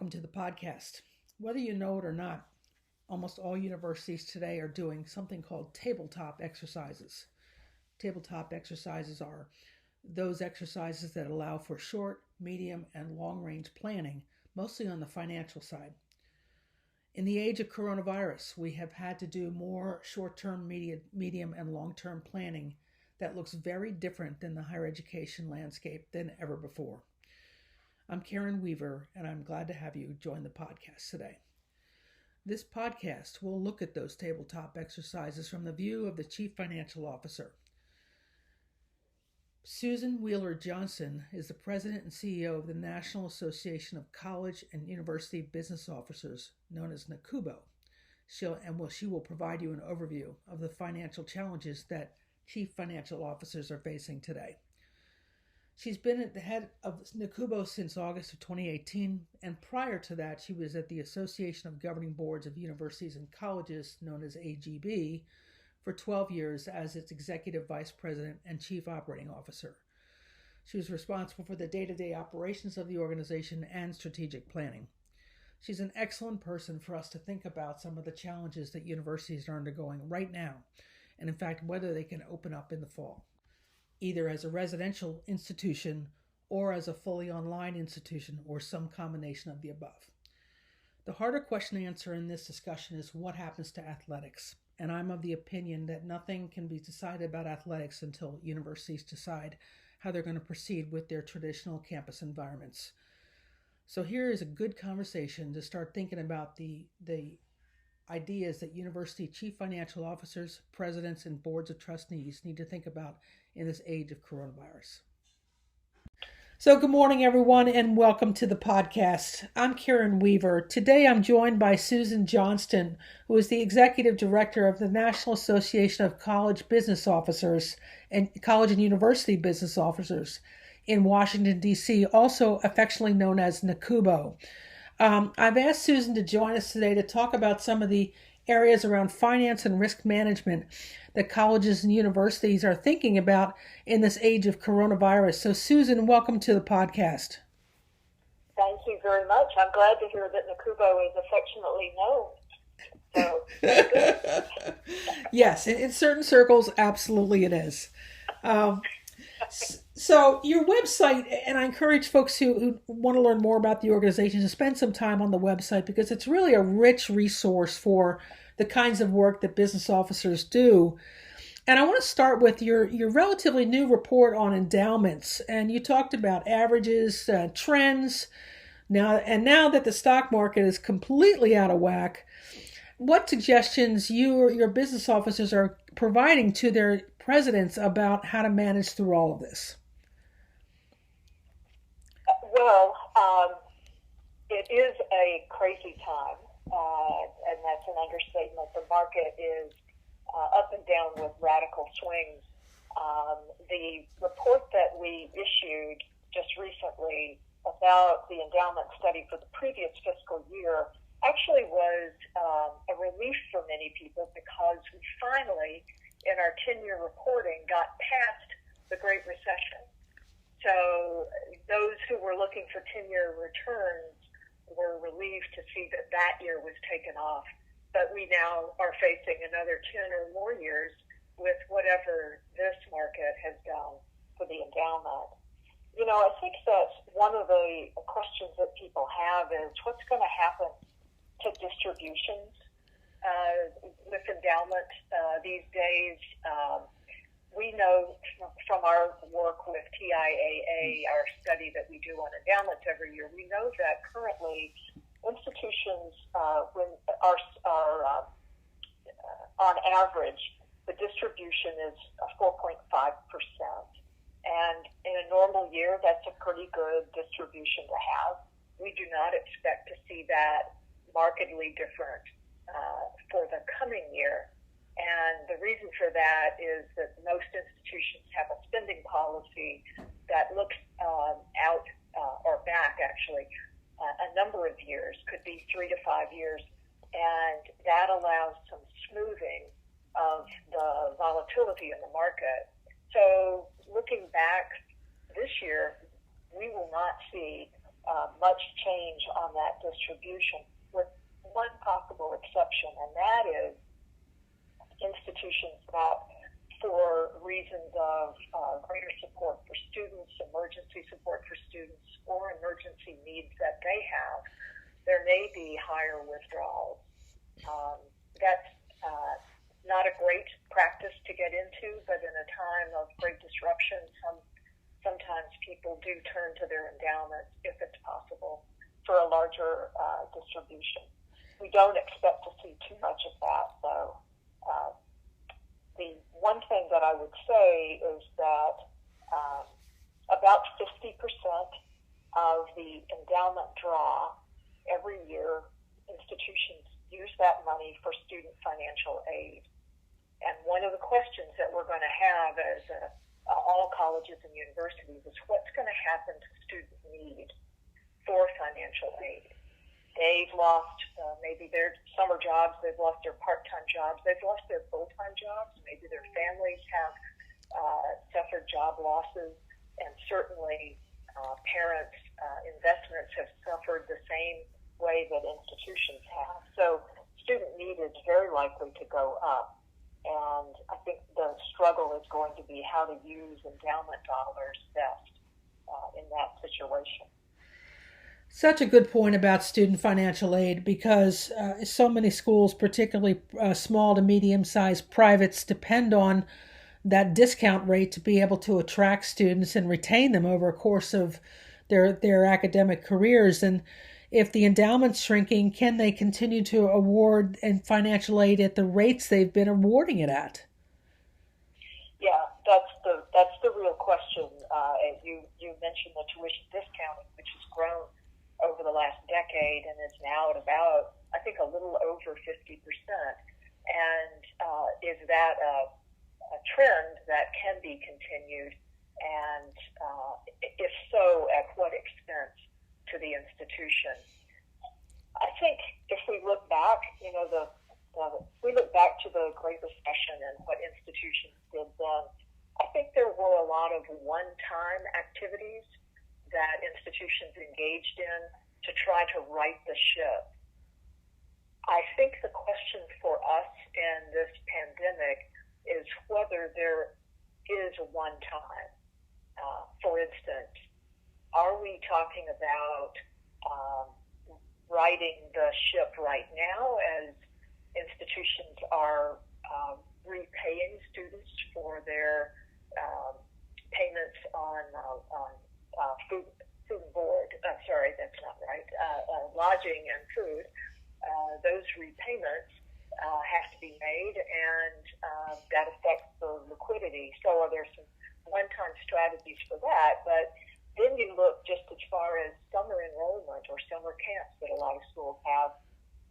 welcome to the podcast. Whether you know it or not, almost all universities today are doing something called tabletop exercises. Tabletop exercises are those exercises that allow for short, medium, and long-range planning, mostly on the financial side. In the age of coronavirus, we have had to do more short-term, medium, and long-term planning that looks very different than the higher education landscape than ever before. I'm Karen Weaver, and I'm glad to have you join the podcast today. This podcast will look at those tabletop exercises from the view of the Chief Financial Officer. Susan Wheeler Johnson is the President and CEO of the National Association of College and University Business Officers, known as NACUBO. She will provide you an overview of the financial challenges that Chief Financial Officers are facing today. She's been at the head of NACUBO since August of 2018, and prior to that, she was at the Association of Governing Boards of Universities and Colleges, known as AGB, for 12 years as its Executive Vice President and Chief Operating Officer. She was responsible for the day-to-day operations of the organization and strategic planning. She's an excellent person for us to think about some of the challenges that universities are undergoing right now, and in fact, whether they can open up in the fall, either as a residential institution or as a fully online institution or some combination of the above. The harder question to answer in this discussion is what happens to athletics. And I'm of the opinion that nothing can be decided about athletics until universities decide how they're going to proceed with their traditional campus environments. So here is a good conversation to start thinking about the ideas that university chief financial officers, presidents, and boards of trustees need to think about in this age of coronavirus. So good morning, everyone, and welcome to the podcast. I'm Karen Weaver. Today I'm joined by Susan Johnston, who is the Executive Director of the National Association of College Business Officers and College and University Business Officers in Washington, D.C., also affectionately known as NACUBO. I've asked Susan to join us today to talk about some of the areas around finance and risk management that colleges and universities are thinking about in this age of coronavirus. So Susan, welcome to the podcast. Thank you very much. I'm glad to hear that NACUBO is affectionately known. So, yes, in certain circles, absolutely it is. So your website, and I encourage folks who want to learn more about the organization to spend some time on the website because it's really a rich resource for the kinds of work that business officers do. And I want to start with your relatively new report on endowments. And you talked about averages, trends. Now that the stock market is completely out of whack, what suggestions you or your business officers are providing to their presidents about how to manage through all of this? Well, it is a crazy time, and that's an understatement. The market is up and down with radical swings. The report that we issued just recently about the endowment study for the previous fiscal year actually was a relief for many people because we finally, in our 10-year reporting, got past the Great Recession. So those who were looking for 10-year returns were relieved to see that year was taken off. But we now are facing another 10 or more years with whatever this market has done for the endowment. You know, I think that one of the questions that people have is what's going to happen to distributions with endowment these days. We know from our work with TIAA, our study that we do on endowments every year, we know that currently institutions are on average, the distribution is 4.5%. And in a normal year, that's a pretty good distribution to have. We do not expect to see that markedly different for the coming year. And the reason for that is that most institutions have a spending policy that looks out or back, actually, a number of years, could be 3 to 5 years, and that allows some smoothing of the volatility in the market. So looking back this year, we will not see much change on that distribution, with one possible exception, and that is institutions that, for reasons of greater support for students, emergency support for students, or emergency needs that they have, there may be higher withdrawals. That's not a great practice to get into, but in a time of great disruption, sometimes people do turn to their endowments if it's possible for a larger distribution. We don't expect to see too much of that, though. The one thing that I would say is that about 50% of the endowment draw every year, institutions use that money for student financial aid. And one of the questions that we're going to have as all colleges and universities is what's going to happen to student need for financial aid. They've lost maybe their summer jobs, they've lost their part-time jobs, they've lost their full-time jobs, maybe their families have suffered job losses, and certainly parents' investments have suffered the same way that institutions have. So student need is very likely to go up, and I think the struggle is going to be how to use endowment dollars best in that situation. Such a good point about student financial aid, because so many schools, particularly small to medium-sized privates, depend on that discount rate to be able to attract students and retain them over a course of their academic careers. And if the endowment's shrinking, can they continue to award and financial aid at the rates they've been awarding it at? Yeah, that's the real question. As you mentioned the tuition discounting, which has grown over the last decade and is now at about, I think, a little over 50%. And is that a trend that can be continued? And if so, at what extent to the institution? I think if we look back, we look back to the Great Recession and what institutions did then, I think there were a lot of one-time activities that institutions engaged in to try to right the ship. I think the question for us in this pandemic is whether there is a one-time. For instance, are we talking about righting the ship right now as institutions are repaying students for their payments on food and board? Sorry, that's not right. Lodging and food. Those repayments have to be made, and that affects the liquidity. So are there some one-time strategies for that? But then you look just as far as summer enrollment or summer camps that a lot of schools have.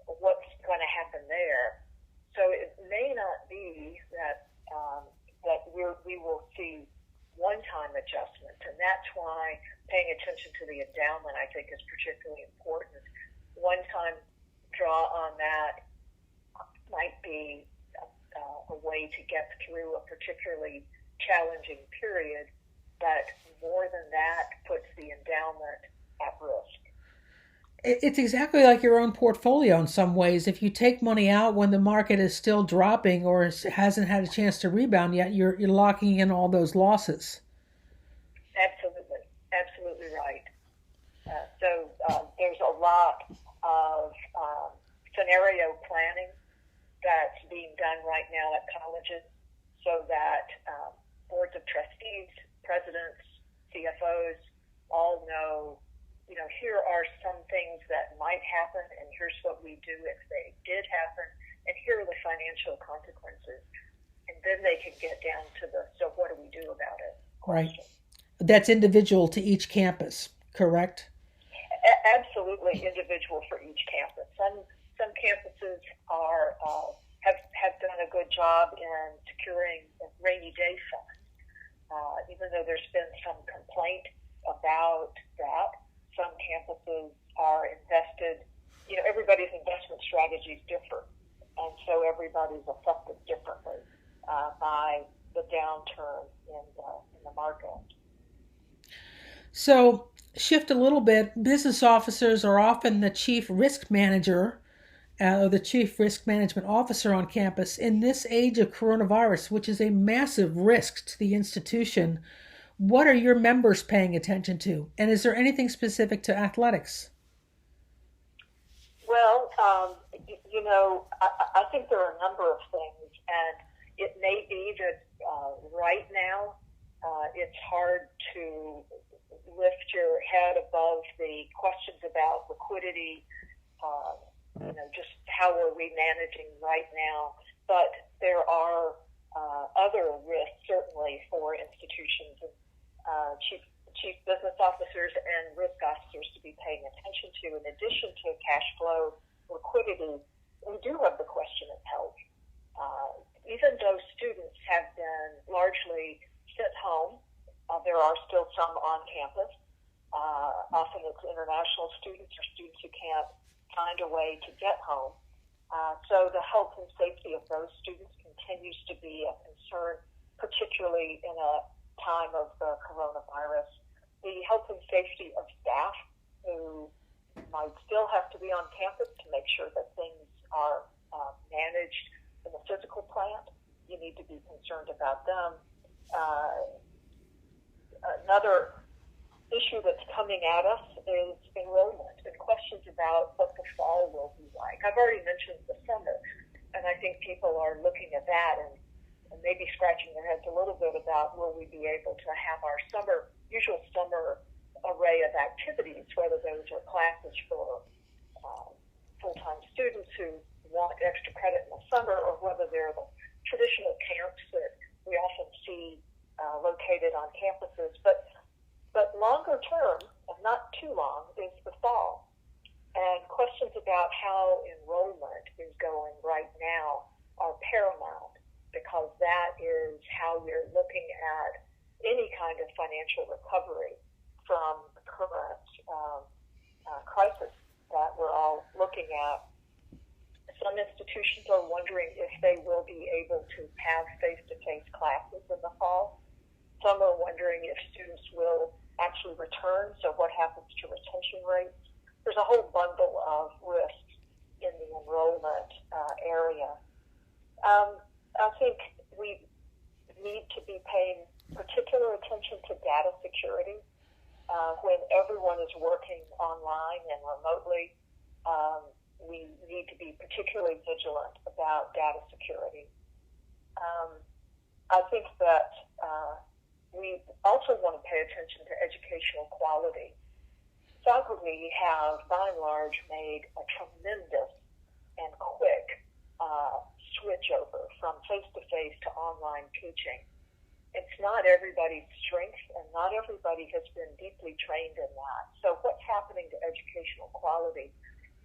What's going to happen there? So it may not be that we will see one-time adjustments, and that's why paying attention to the endowment, I think, is particularly important. One-time draw on that might be a way to get through a particularly challenging period, but more than that puts the endowment at risk. It's exactly like your own portfolio in some ways. If you take money out when the market is still dropping or hasn't had a chance to rebound yet, you're locking in all those losses. Absolutely right. So there's a lot of scenario planning that's being done right now at colleges so that boards of trustees, presidents, CFOs all know, here are some things that might happen, and here's what we do if they did happen, and here are the financial consequences. And then they can get down to so what do we do about it? Right. That's individual to each campus, correct? Absolutely individual for each campus. Some campuses have done a good job in securing a rainy day fund, even though there's been some complaint about that. Some campuses are invested. Everybody's investment strategies differ, and so everybody's affected differently by the downturn in the market. So shift a little bit. Business officers are often the chief risk manager or the chief risk management officer on campus. In this age of coronavirus, which is a massive risk to the institution, what are your members paying attention to? And is there anything specific to athletics? Well, I think there are a number of things, and it may be that right now it's hard to lift your head above the questions about liquidity, just how are we managing right now. But there are other risks, certainly, for institutions and chief business officers and risk officers to be paying attention to. In addition to cash flow, liquidity, we do have the question of health. Even though students have been largely sent home, there are still some on campus. Often it's international students or students who can't find a way to get home. So the health and safety of those students continues to be a concern, particularly in a time of the coronavirus. The health and safety of staff who might still have to be on campus to make sure that things are managed in the physical plant. You need to be concerned about them. Another issue that's coming at us is enrollment and questions about what the fall will be like. I've already mentioned the summer, and I think people are looking at that and maybe scratching their heads a little bit about will we be able to have our usual summer array of activities, whether those are classes for full-time students who want extra credit in the summer, or whether they're the traditional camps that we often see located on campuses. But longer term, and not too long, is the fall. And questions about how enrollment is going right now are paramount, because that is how we're looking at any kind of financial recovery from the current crisis that we're all looking at. Some institutions are wondering if they will be able to have face-to-face classes in the fall. Some are wondering if students will actually return, so what happens to retention rates. There's a whole bundle of risks in the enrollment area. I think we need to be paying particular attention to data security. When everyone is working online and remotely, we need to be particularly vigilant about data security. I think that we also want to pay attention to educational quality. Faculty have, by and large, made a tremendous and quick switch over from face-to-face to online teaching. It's not everybody's strength, and not everybody has been deeply trained in that. So what's happening to educational quality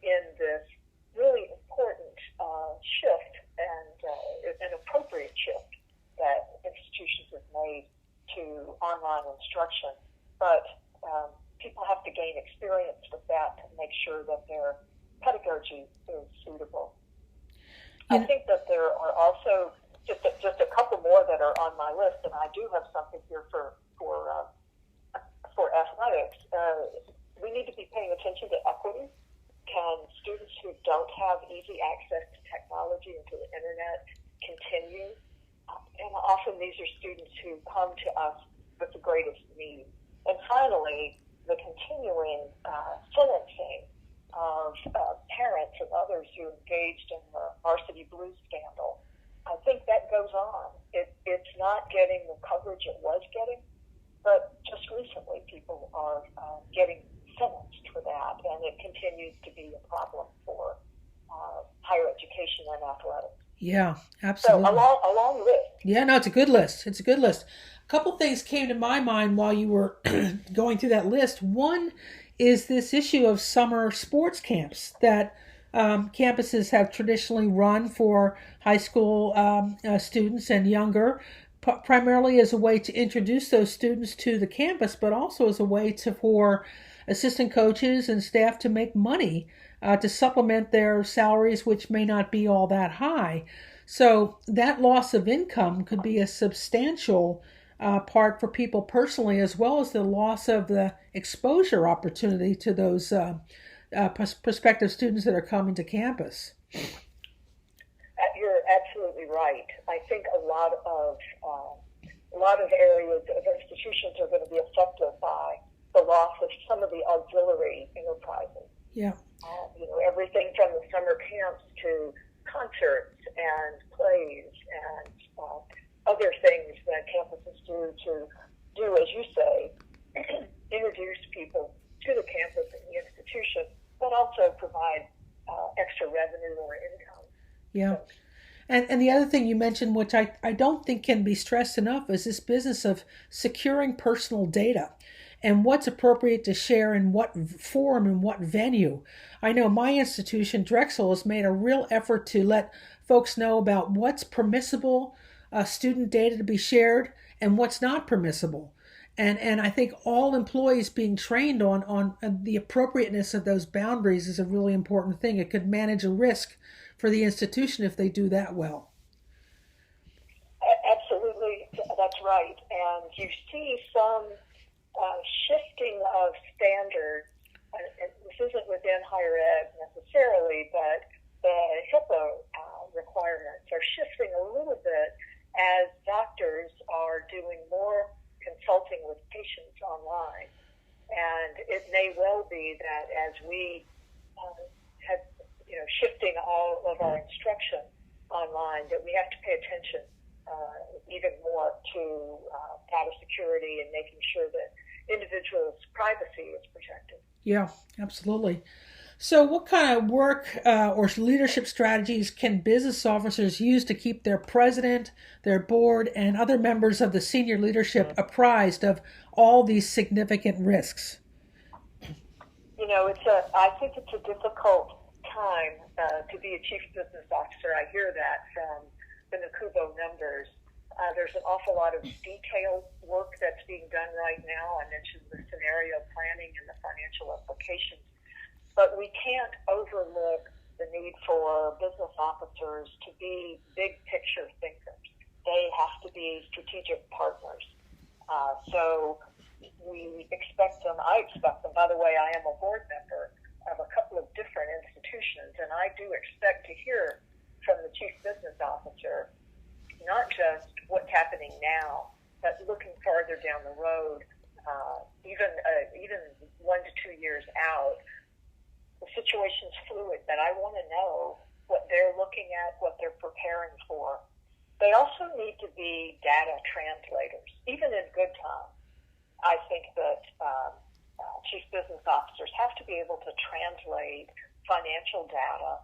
in this really important shift and an appropriate shift that institutions have made to online instruction? But people have to gain experience with that to make sure that their pedagogy is suitable. I think that there are also just a couple more that are on my list, and I do have something here for athletics. We need to be paying attention to equity. Can students who don't have easy access to technology and to the internet continue? And often these are students who come to us with the greatest need. And finally, the continuing sentencing of parents and others who engaged in the varsity blues scandal. I think that goes on. It's not getting the coverage it was getting, but just recently people are getting sentenced for that, and it continues to be a problem for higher education and athletics. Yeah, absolutely. So a long list. Yeah, no, it's a good list. It's a good list. A couple things came to my mind while you were going through that list. One is this issue of summer sports camps that campuses have traditionally run for high school students and younger, primarily as a way to introduce those students to the campus, but also as a way for assistant coaches and staff to make money to supplement their salaries, which may not be all that high. So that loss of income could be a substantial part for people personally, as well as the loss of the exposure opportunity to those prospective students that are coming to campus. You're absolutely right. I think a lot of areas of institutions are going to be affected by the loss of some of the auxiliary enterprises. Yeah. Everything from the summer camps to concerts and plays and other things that campuses do, as you say, introduce people to the campus and the institution, but also provide extra revenue or income. Yeah. And the other thing you mentioned, which I don't think can be stressed enough, is this business of securing personal data and what's appropriate to share in what form and what venue. I know my institution, Drexel, has made a real effort to let folks know about what's permissible student data to be shared and what's not permissible. And I think all employees being trained on the appropriateness of those boundaries is a really important thing. It could manage a risk for the institution if they do that well. Absolutely, that's right. And you see some shifting of standards, and this isn't within higher ed necessarily, but the HIPAA requirements are shifting a little bit as doctors are doing more consulting with patients online. And it may well be that as we have, shifting all of our instruction online, that we have to pay attention even more to data security and making sure that individuals' privacy is protected. Yeah, absolutely. So what kind of work or leadership strategies can business officers use to keep their president, their board, and other members of the senior leadership apprised of all these significant risks? I think it's a difficult time to be a chief business officer. I hear that from the NACUBO numbers. There's an awful lot of detailed work that's being done right now. I mentioned the scenario planning and the financial implications. But we can't overlook the need for business officers to be big picture thinkers. They have to be strategic partners. So we expect them, I expect them, by the way, I am a board member of a couple of different institutions, and I do expect to hear from the chief business officer not just what's happening now, but looking farther down the road, even 1 to 2 years out. The situation's fluid, but I want to know what they're looking at, what they're preparing for. They also need to be data translators, even in good times. I think that chief business officers have to be able to translate financial data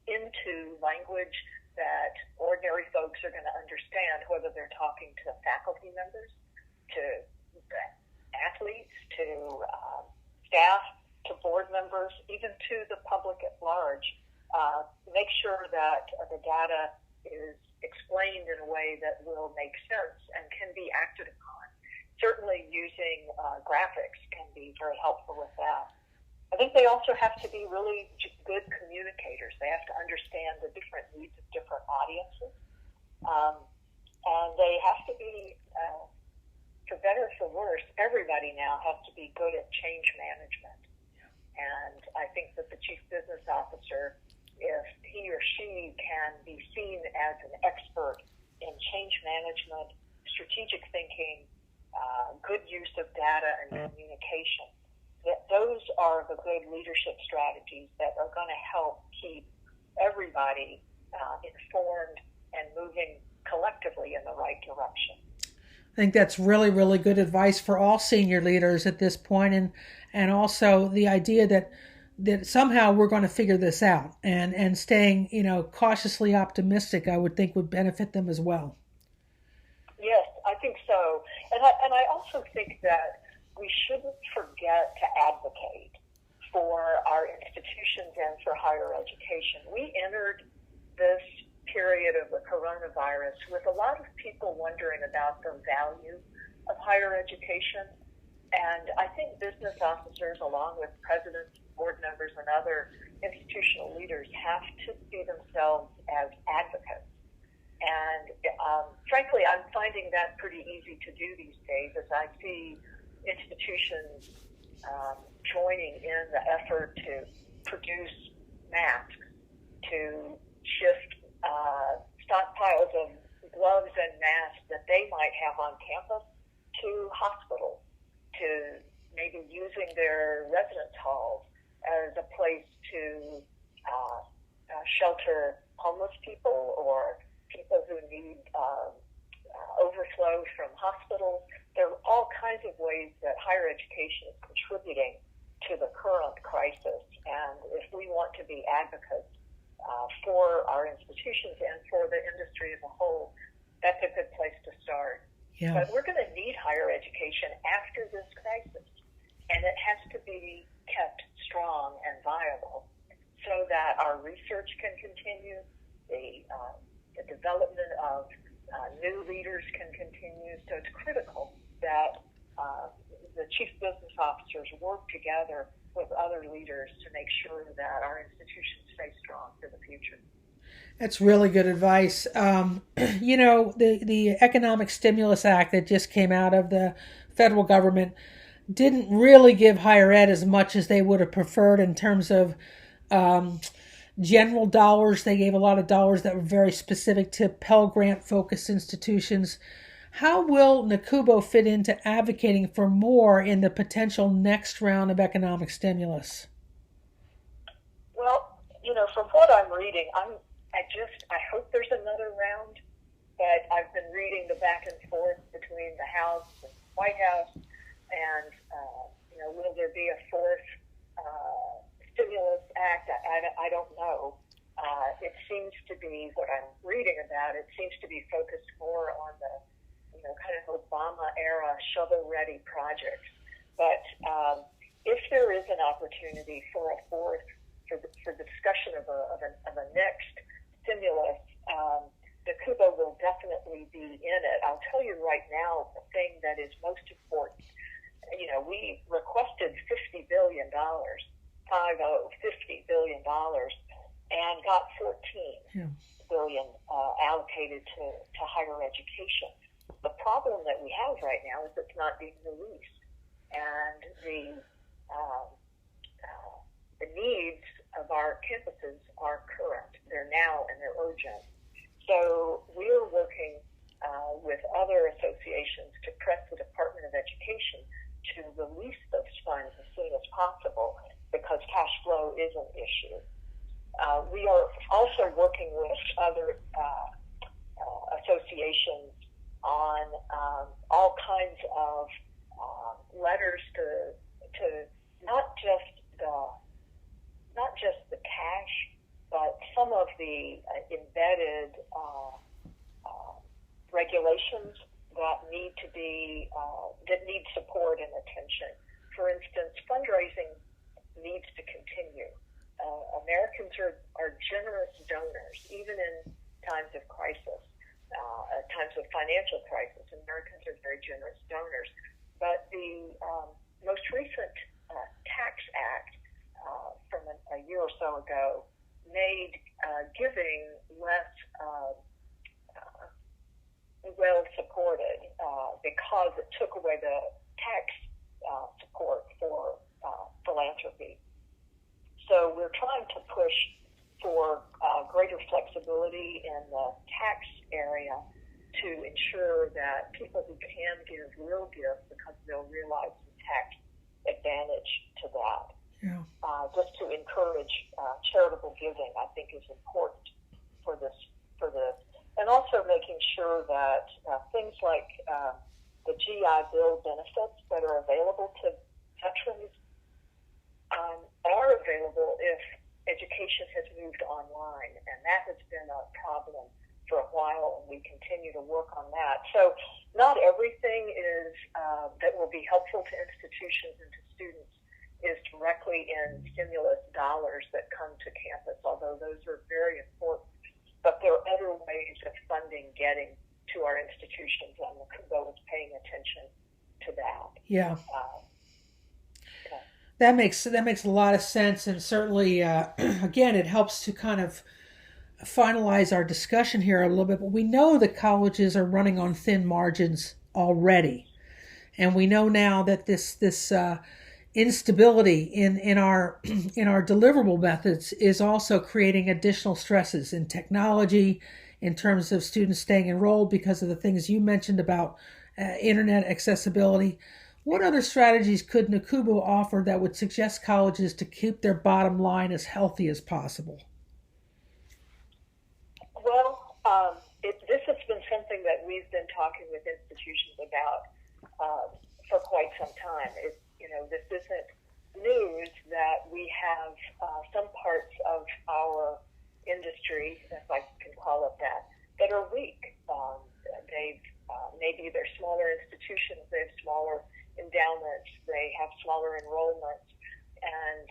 into language that ordinary folks are going to understand, whether they're talking to faculty members, to athletes, to staff, to board members, even to the public at large. Make sure that the data is explained in a way that will make sense and can be acted upon. Certainly using graphics can be very helpful with that. I think they also have to be really good communicators. They have to understand the different needs of different audiences. And they have to be, for better or for worse, everybody now has to be good at change management. And I think that the chief business officer, if he or she can be seen as an expert in change management, strategic thinking, good use of data and communication, that those are the good leadership strategies that are going to help keep everybody informed and moving collectively in the right direction. I think that's really, really good advice for all senior leaders at this point, and also the idea that somehow we're going to figure this out, and staying, cautiously optimistic, I would think would benefit them as well. Yes, I think so. And I also think that we shouldn't forget to advocate for our institutions and for higher education. We entered this period of the coronavirus with a lot of people wondering about the value of higher education. And I think business officers, along with presidents, board members, and other institutional leaders, have to see themselves as advocates. And Frankly, I'm finding that pretty easy to do these days as I see institutions joining in the effort to produce masks, to shift stockpiles of gloves and masks that they might have on campus to hospitals, to maybe using their residence halls as a place to shelter homeless people or people who need overflow from hospitals. There are all kinds of ways that higher education is contributing to the current crisis. And if we want to be advocates for our institutions and for the industry as a whole, that's a good place to start. Yeah. But we're going to need higher education after this crisis, and it has to be kept strong and viable so that our research can continue, the development of new leaders can continue. So it's critical that the chief business officers work together with other leaders to make sure that our institutions stay strong for the future. That's really good advice. The Economic Stimulus Act that just came out of the federal government didn't really give higher ed as much as they would have preferred in terms of general dollars. They gave a lot of dollars that were very specific to Pell Grant-focused institutions. How will NACUBO fit into advocating for more in the potential next round of economic stimulus? Well, from what I'm reading, I hope there's another round, but I've been reading the back and forth between the House and White House, and will there be a fourth stimulus act? I don't know. It seems to be, what I'm reading about, it seems to be focused more on the kind of Obama-era shovel-ready projects. But if there is an opportunity for a fourth, for the discussion of a next stimulus, NACUBO will definitely be in it. I'll tell you right now, the thing that is most important, we requested $50 billion, $50 billion, and got $14 billion allocated to higher education. The problem that we have right now is it's not being released, and the needs of our campuses are current. They're now and they're urgent. So we're working with other associations to press the Department of Education to release those funds as soon as possible because cash flow is an issue. We are also working with other associations on all kinds of letters to not just the cash, but some of the embedded regulations that need to be that need support and attention. For instance, fundraising needs to continue. Americans are generous donors, even in times of crisis, times of financial crisis. Americans are very generous donors. But the most recent Tax Act from a year or so ago made giving less well supported because it took away the tax support for philanthropy. So we're trying to push for greater flexibility in the tax area to ensure that people who can give will give because they'll realize the tax advantage to that. Yeah. Just to encourage charitable giving, I think, is important for this, and also making sure that things like the GI Bill benefits that are available to veterans are available if education has moved online, and that has been a problem for a while, and we continue to work on that. So not everything is that will be helpful to institutions and to students is directly in stimulus dollars that come to campus, although those are very important. But there are other ways of funding getting to our institutions, and NACUBO is paying attention to that. Yeah. That makes a lot of sense, and certainly, again, it helps to kind of finalize our discussion here a little bit, but we know that colleges are running on thin margins already. And we know now that this instability in our deliverable methods is also creating additional stresses in technology, in terms of students staying enrolled because of the things you mentioned about internet accessibility. What other strategies could NACUBO offer that would suggest colleges to keep their bottom line as healthy as possible? Well, this has been something that we've been talking with institutions about for quite some time. This isn't news that we have some parts of our industry, if I can call it that are weak. Maybe they're smaller institutions, they have smaller endowments, they have smaller enrollments, and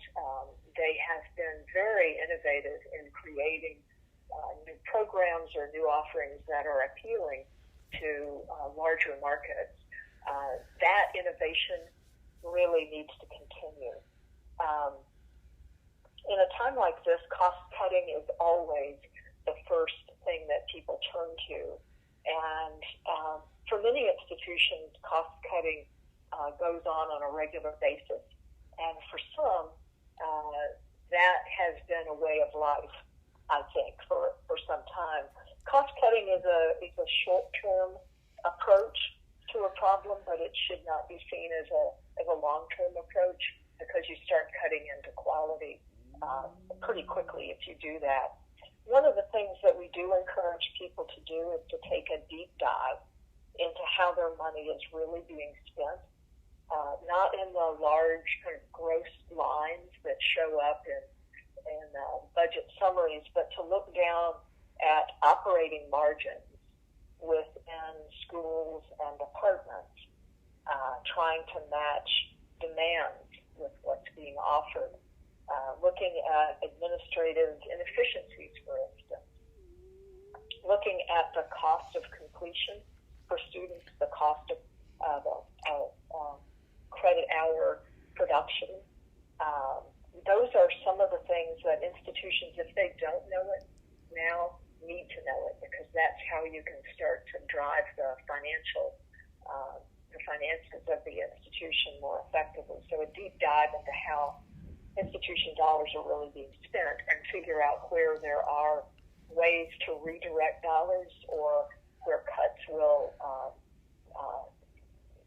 they have been very innovative in creating new programs or new offerings that are appealing to larger markets. That innovation really needs to continue. In a time like this, cost cutting is always the first thing that people turn to. And for many institutions, cost cutting goes on a regular basis. And for some, that has been a way of life, I think, for some time. Cost cutting is a short-term approach to a problem, but it should not be seen as a long-term approach, because you start cutting into quality pretty quickly if you do that. One of the things that we do encourage people to do is to take a deep dive into how their money is really being spent, not in the large kind of gross lines that show up in budget summaries, but to look down at operating margins within schools and departments, trying to match demands with what's being offered, looking at administrative inefficiencies, for instance, looking at the cost of completion for students, the cost of credit hour production. Those are some of the things that institutions, if they don't know it now, need to know it, because that's how you can start to drive the finances of the institution more effectively. So a deep dive into how institution dollars are really being spent, and figure out where there are ways to redirect dollars, or where cuts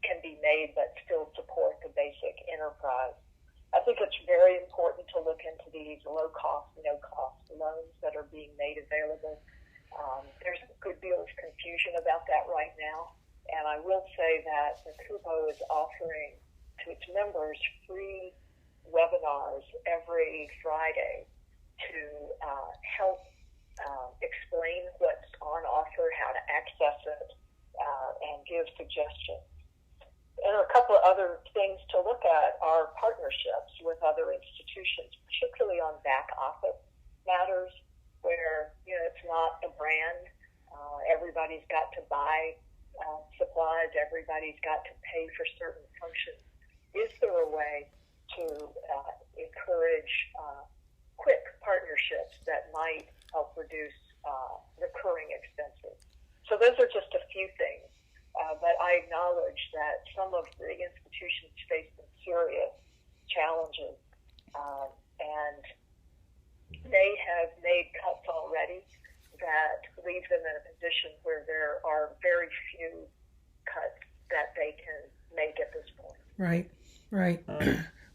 can be made but still support the basic enterprise. I think it's very important to look into these low-cost, no-cost loans that are being made available. There's a good deal of confusion about that right now, and I will say that NACUBO is offering to its members free webinars every Friday to help explain what's on offer, how to access it, and give suggestions. And a couple of other things to look at are partnerships with other institutions, particularly on back office matters, where it's not a brand. Everybody's got to buy supplies. Everybody's got to pay for certain functions. Is there a way to encourage quick partnerships that might help reduce recurring expenses? So those are just a few things. But I acknowledge that some of the institutions face some serious challenges, and they have made cuts already that leave them in a position where there are very few cuts that they can make at this point. Right.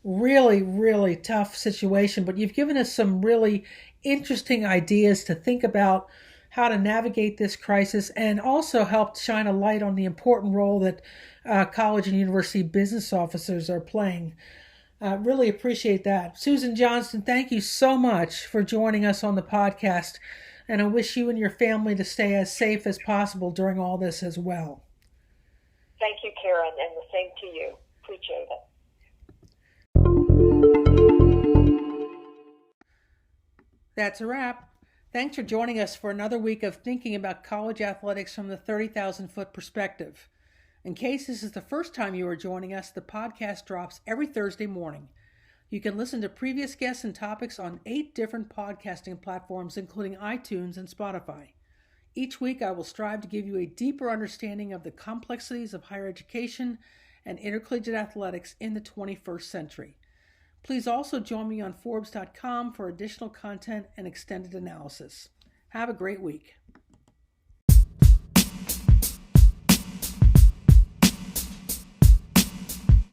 Really, really tough situation, but you've given us some really interesting ideas to think about how to navigate this crisis, and also helped shine a light on the important role that college and university business officers are playing. Really appreciate that. Susan Johnston, thank you so much for joining us on the podcast, and I wish you and your family to stay as safe as possible during all this as well. Thank you, Karen, and the same to you. Appreciate it. That's a wrap. Thanks for joining us for another week of thinking about college athletics from the 30,000-foot perspective. In case this is the first time you are joining us, the podcast drops every Thursday morning. You can listen to previous guests and topics on 8 different podcasting platforms, including iTunes and Spotify. Each week, I will strive to give you a deeper understanding of the complexities of higher education and intercollegiate athletics in the 21st century. Please also join me on Forbes.com for additional content and extended analysis. Have a great week.